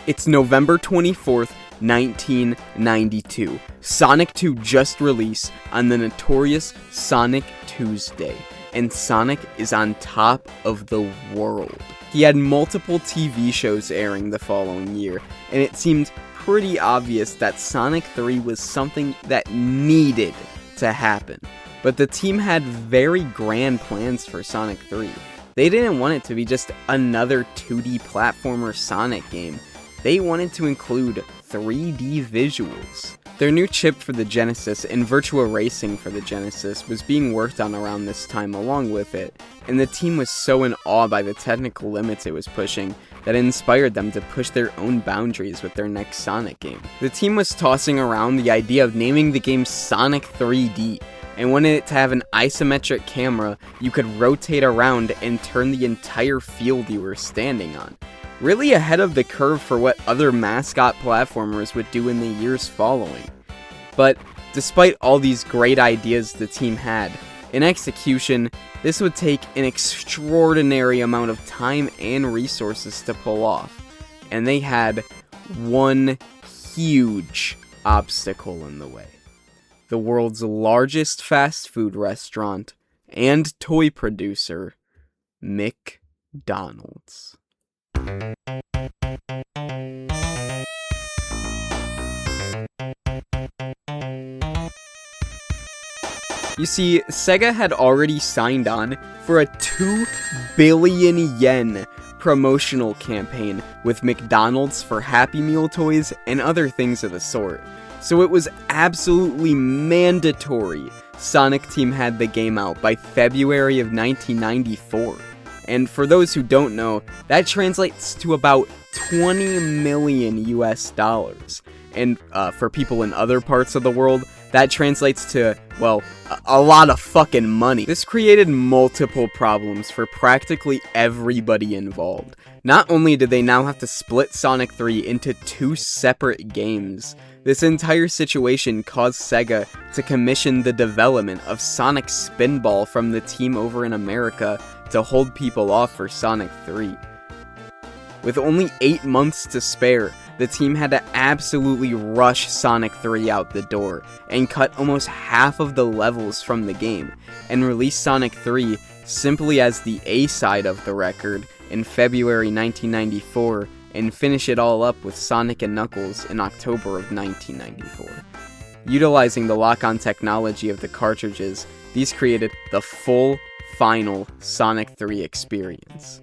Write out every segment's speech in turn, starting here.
It's November 24th, 1992. Sonic 2 just released on the notorious Sonic Tuesday, and Sonic is on top of the world. He had multiple TV shows airing the following year, and it seemed pretty obvious that Sonic 3 was something that needed to happen. But the team had very grand plans for Sonic 3. They didn't want it to be just another 2D platformer Sonic game. They wanted to include 3D visuals. Their new chip for the Genesis and Virtua Racing for the Genesis was being worked on around this time along with it, and the team was so in awe by the technical limits it was pushing that it inspired them to push their own boundaries with their next Sonic game. The team was tossing around the idea of naming the game Sonic 3D, and wanted it to have an isometric camera you could rotate around and turn the entire field you were standing on. Really ahead of the curve for what other mascot platformers would do in the years following. But despite all these great ideas the team had, in execution, this would take an extraordinary amount of time and resources to pull off. And they had one huge obstacle in the way. The world's largest fast food restaurant and toy producer, McDonald's. You see, Sega had already signed on for a 2 billion yen promotional campaign with McDonald's for Happy Meal toys and other things of the sort. So it was absolutely mandatory Sonic Team had the game out by February of 1994. And for those who don't know, that translates to about 20 million US dollars. And for people in other parts of the world, that translates to, well, a lot of fucking money. This created multiple problems for practically everybody involved. Not only did they now have to split Sonic 3 into 2 separate games, this entire situation caused Sega to commission the development of Sonic Spinball from the team over in America to hold people off for Sonic 3. With only 8 months to spare, the team had to absolutely rush Sonic 3 out the door and cut almost half of the levels from the game, and release Sonic 3 simply as the A-side of the record in February 1994, and finish it all up with Sonic and Knuckles in October of 1994. Utilizing the lock-on technology of the cartridges, these created the full, final Sonic 3 experience.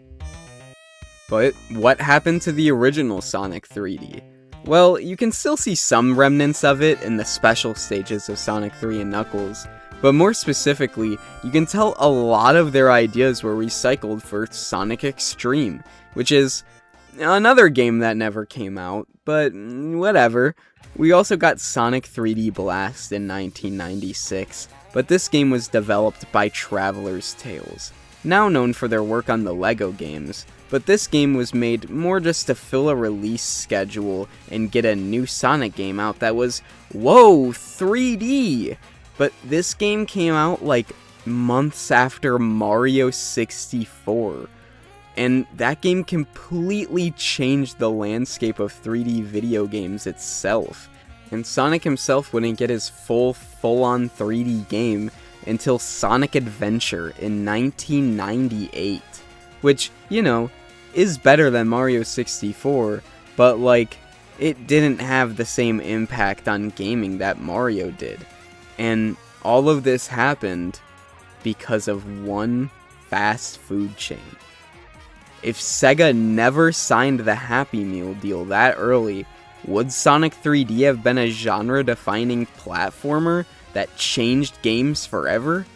But what happened to the original Sonic 3D? Well, you can still see some remnants of it in the special stages of Sonic 3 and Knuckles, but more specifically, you can tell a lot of their ideas were recycled for Sonic Extreme, which is another game that never came out, but whatever. We also got Sonic 3D Blast in 1996, but this game was developed by Traveler's Tales, now known for their work on the LEGO games, but this game was made more just to fill a release schedule and get a new Sonic game out that was, whoa, 3D! But this game came out like months after Mario 64. And that game completely changed the landscape of 3D video games itself. And Sonic himself wouldn't get his full-on 3D game until Sonic Adventure in 1998. Which, you know, is better than Mario 64, but like, it didn't have the same impact on gaming that Mario did. And all of this happened because of one fast food chain. If Sega never signed the Happy Meal deal that early, would Sonic 3D have been a genre-defining platformer that changed games forever?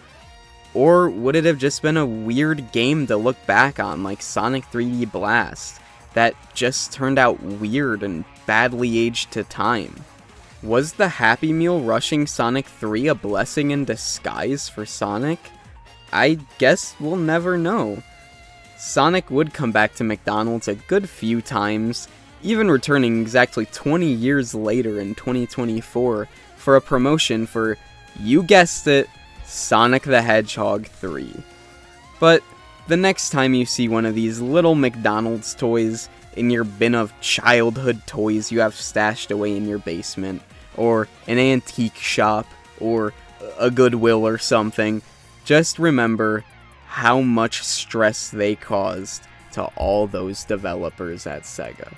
Or would it have just been a weird game to look back on like Sonic 3D Blast that just turned out weird and badly aged to time? Was the Happy Meal rushing Sonic 3 a blessing in disguise for Sonic? I guess we'll never know. Sonic would come back to McDonald's a good few times, even returning exactly 20 years later in 2024 for a promotion for, you guessed it, Sonic the Hedgehog 3. But the next time you see one of these little McDonald's toys in your bin of childhood toys you have stashed away in your basement, or an antique shop, or a Goodwill or something, just remember how much stress they caused to all those developers at Sega.